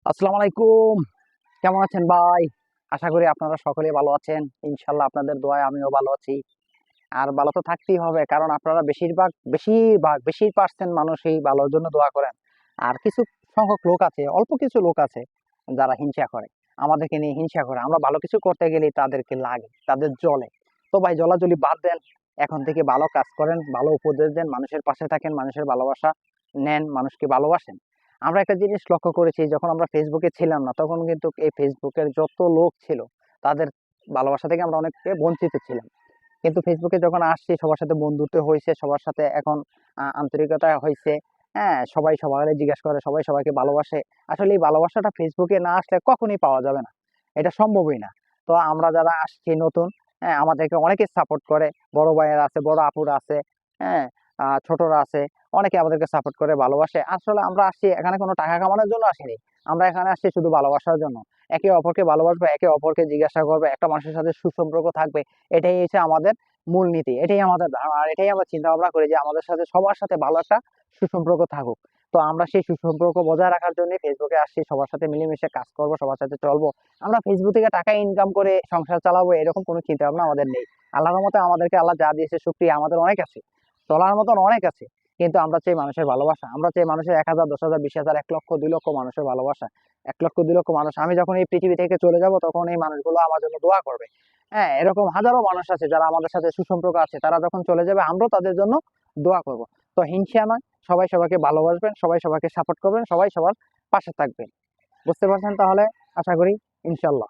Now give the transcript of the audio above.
আসসালামু আলাইকুম। কেমন আছেন ভাই? আশা করি আপনারা সকলেই ভালো আছেন। ইনশাআল্লাহ আপনাদের দোয়ায় আমিও ভালো আছি। আর ভালো তো থাকতেই হবে, কারণ আপনারা বেশির পার্সেন্ট মানুষই ভালোর জন্য দোয়া করেন। আর কিছু সংখ্যক লোক আছে, অল্প কিছু লোক আছে যারা হিংসা করে। আমাদেরকে নিয়ে হিংসা করে। আমরা ভালো কিছু করতে গেলেই তাদেরকে লাগে, তাদের জ্বলে। তো ভাই জ্বলাজ্বলি বাদ দেন। এখন থেকে ভালো কাজ করেন, ভালো উপদেশ দেন, মানুষের পাশে থাকেন, মানুষের ভালোবাসা নেন, মানুষকে ভালোবাসেন। আমরা একটা জিনিস লক্ষ্য করেছি, যখন আমরা ফেসবুকে ছিলাম না তখন কিন্তু এই ফেসবুকের যত লোক ছিল তাদের ভালোবাসা থেকে আমরা অনেককে বঞ্চিত ছিলাম। কিন্তু ফেসবুকে যখন আসছি সবার সাথে বন্ধুত্ব হয়েছে, সবার সাথে এখন আন্তরিকতা হয়েছে। হ্যাঁ, সবাই সবাইকে জিজ্ঞেস করে, সবাই সবাইকে ভালোবাসে। আসলে এই ভালোবাসাটা ফেসবুকে না আসলে কখনোই পাওয়া যাবে না, এটা সম্ভবই না। তো আমরা যারা আসছি নতুন, হ্যাঁ, আমাদেরকে অনেকে সাপোর্ট করে। বড় ভাইয়েরা আছে, বড় আপুরা আছে, হ্যাঁ, ছোটরা আছে, অনেকে আমাদেরকে সাপোর্ট করে, ভালোবাসে। আসলে আমরা আসছি এখানে কোনো টাকা কামানোর জন্য আসিনি। আমরা এখানে আসছি শুধু ভালোবাসার জন্য। একে অপরকে ভালোবাসবে, একে অপরকে জিজ্ঞাসা করবে, একটা মানুষের সাথে সুসম্পর্ক থাকবে। এটাই হচ্ছে আমাদের মূলনীতি, এটাই আমাদের ধারণা। আর এটাই আমরা চিন্তা ভাবনা করি যে আমাদের সাথে সবার সাথে ভালো একটা সুসম্পর্ক থাকুক। তো আমরা সেই সুসম্পর্ক বজায় রাখার জন্য ফেসবুকে আসছি, সবার সাথে মিলেমিশে কাজ করব, সবার সাথে চলবো। আমরা ফেসবুক থেকে টাকা ইনকাম করে সংসার চালাবো এরকম কোনো চিন্তা ভাবনা আমাদের নেই। আল্লাহর মতে আমাদেরকে আল্লাহ যা দিয়েছে শুকরিয়া, আমাদের অনেক আছে, চলার মতন অনেক আছে। কিন্তু আমরা চাই মানুষের ভালোবাসা, আমরা চাই মানুষের 1,000, 10,000, 20,000, 1,00,000, 2,00,000 মানুষের ভালোবাসা। 1,00,000, 2,00,000 মানুষ, আমি যখন এই পৃথিবী থেকে চলে যাব তখন এই মানুষগুলো আমার জন্য দোয়া করবে। হ্যাঁ, এরকম হাজারো মানুষ আছে যারা আমাদের সাথে সুসম্পর্ক আছে, তারা যখন চলে যাবে আমরাও তাদের জন্য দোয়া করব। তো হিংসা নয়, সবাই সবাইকে ভালোবাসবেন, সবাই সবাইকে সাপোর্ট করবেন, সবাই সবার পাশে থাকবেন। বুঝতে পারছেন তাহলে? আশা করি ইনশাল্লাহ।